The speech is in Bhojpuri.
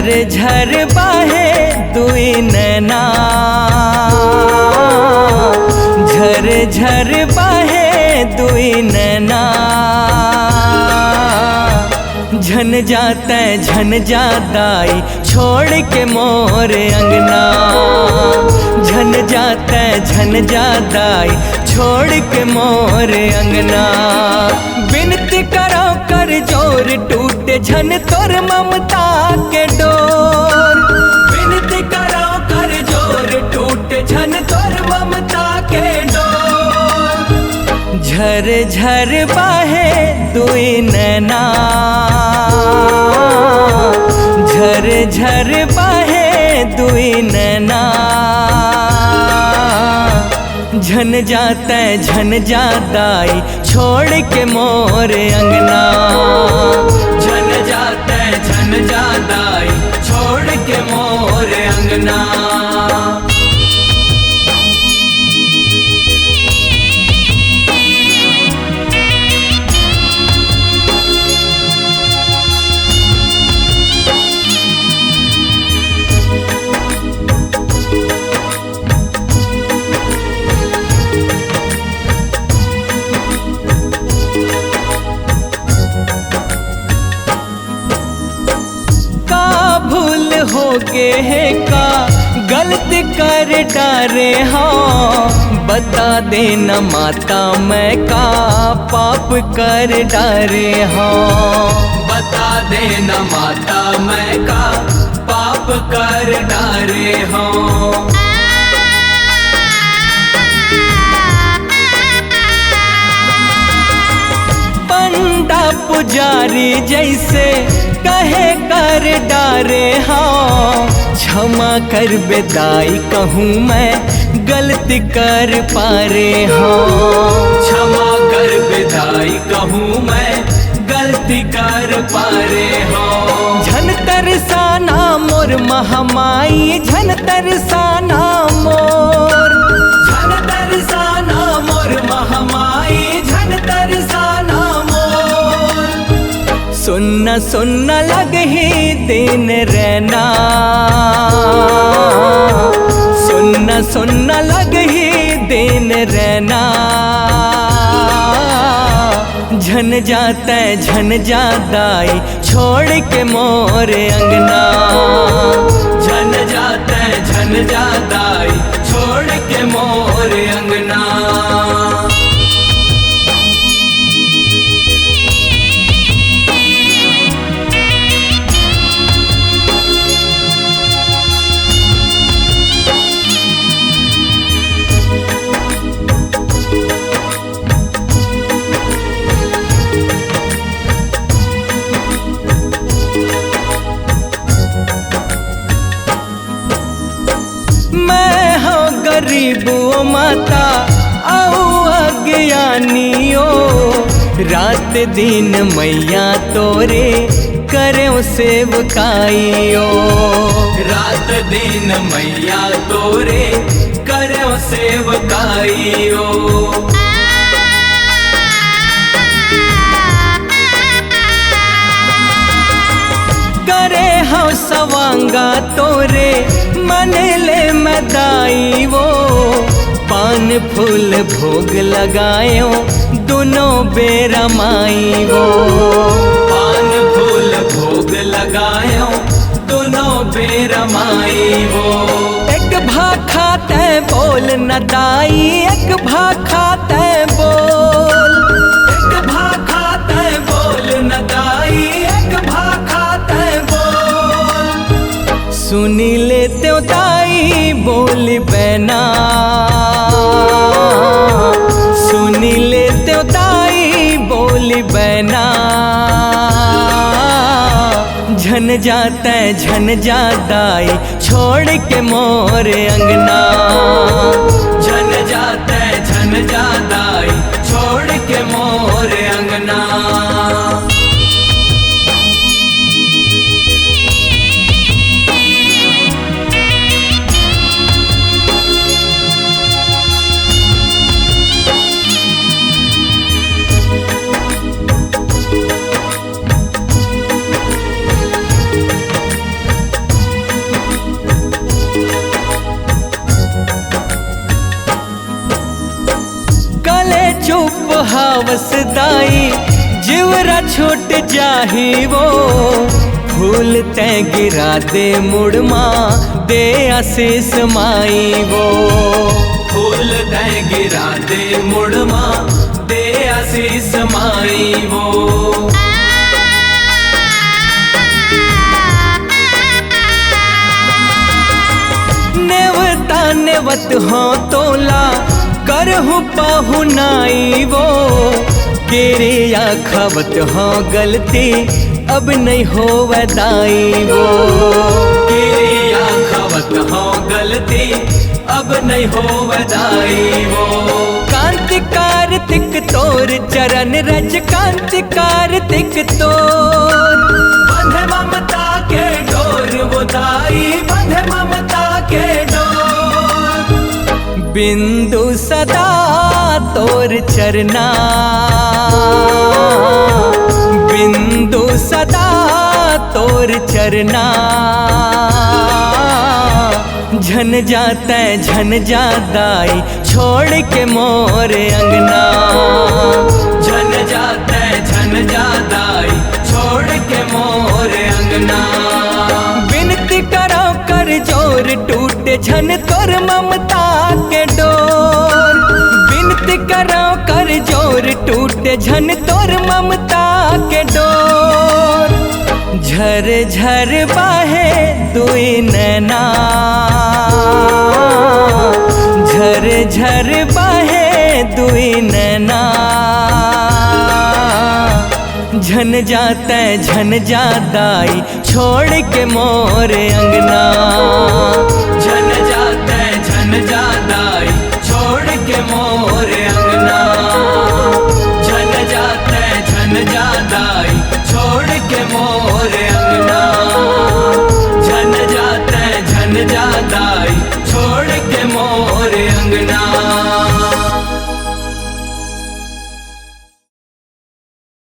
झर झर बाहे दुई नैना, झर झर बाहे दुई नैना। झन जाताई छोड़ के मोर अंगना, झन जाताई छोड़ के मोर अंगना। बिनती करो कर जोर टूटे झन तोर ममता के डोर, बिनती करो कर जोर टूटे झन तोर ममता के डोर। झर झर बाहे दुई नैना, झर झर बाहे दुई नैना। झन जाताई छोड़ के मोर अंगना, झन जाताई छोड़ के मोर अंगना। हो गए है का गलती कर डारे हाँ, बता देना माता मैं का पाप कर डारे हाँ, बता देना माता मैं का पाप कर डारे हाँ। पंडा पुजारी जैसे कहे कर डारे हाँ, क्षमा कर बेदाई कहूँ मैं गलती कर पारे हाँ, क्षमा कर बेदाई कहूँ मैं गलती कर पारे हाँ। झन तरसाना मोर महामाई, झन तरसाना मोर, झन तरसाना मोर महामाई, झन तरसाना मोर। सुनना सुनना लगही दिन रहना, सुनना सुनना लगही दिन रहना। झन जाताई छोड़ के मोर अंगना, झन जाताई छोड़ के मोर अंगना। गरीबो माता आओ अज्ञानियो, रात दिन मैया तोरे करो सेवकाइयो, रात दिन मैया तोरे करो सेवकाइयो। करे हो सवांगा तोरे मन ले मदाई वो, पान फूल भोग लगायो दोनों बेरा माई वो, पान फूल भोग लगायो दोनों बेरा माई वो। एक भा खाते बोल न दाई, एक भा खाते बोल, एक भा खाते बोल न दाई, एक भा खाते बोल। सुनी लेते दाई बोली बहना, सुनी लेते दाई बोली बहना। झन जाताई छोड़ के मोर अंगना, झन जाताई छोड़ के मोर अंगना। सुहावस दाई जीवरा छूट जाही वो फूल ते गिरा दे मुड़मा दे आशीष माई वो फूल ते गिरा दे मुड़मा दे आशीष माई वो नेवता नेवत हो तोला करहु पाहुनाई वो केरे या खवत हो गलती अब नहीं हो वदाई वो केरे या खवत हो गलती अब नहीं हो वदाई वो कांति कार्तिक तोर चरण रज कांति कार्तिक तोर बंधे ममता के डोर वो दाई बंधे ममता के डोर बिंदु सदा तोर चरना बिंदु सदा तोर चरना झन जादाई छोड़ के मोर अंगना झन जादाई छोड़ के मोर अंगना बिनती करो कर जोर टूटे झन तोर ममता के डोर बिनती करो कर जोर टूटे झन तोर ममता के डोर झर झर बाहे दुई नैना झर झर बाहे दुई नैना झन जादाई छोड़ के मोर अंगना झन जादाई छोड़ के मोर अंगना झन जादाई छोड़ के मोर अंगना झन जादाई छोड़ के मोर अंगना।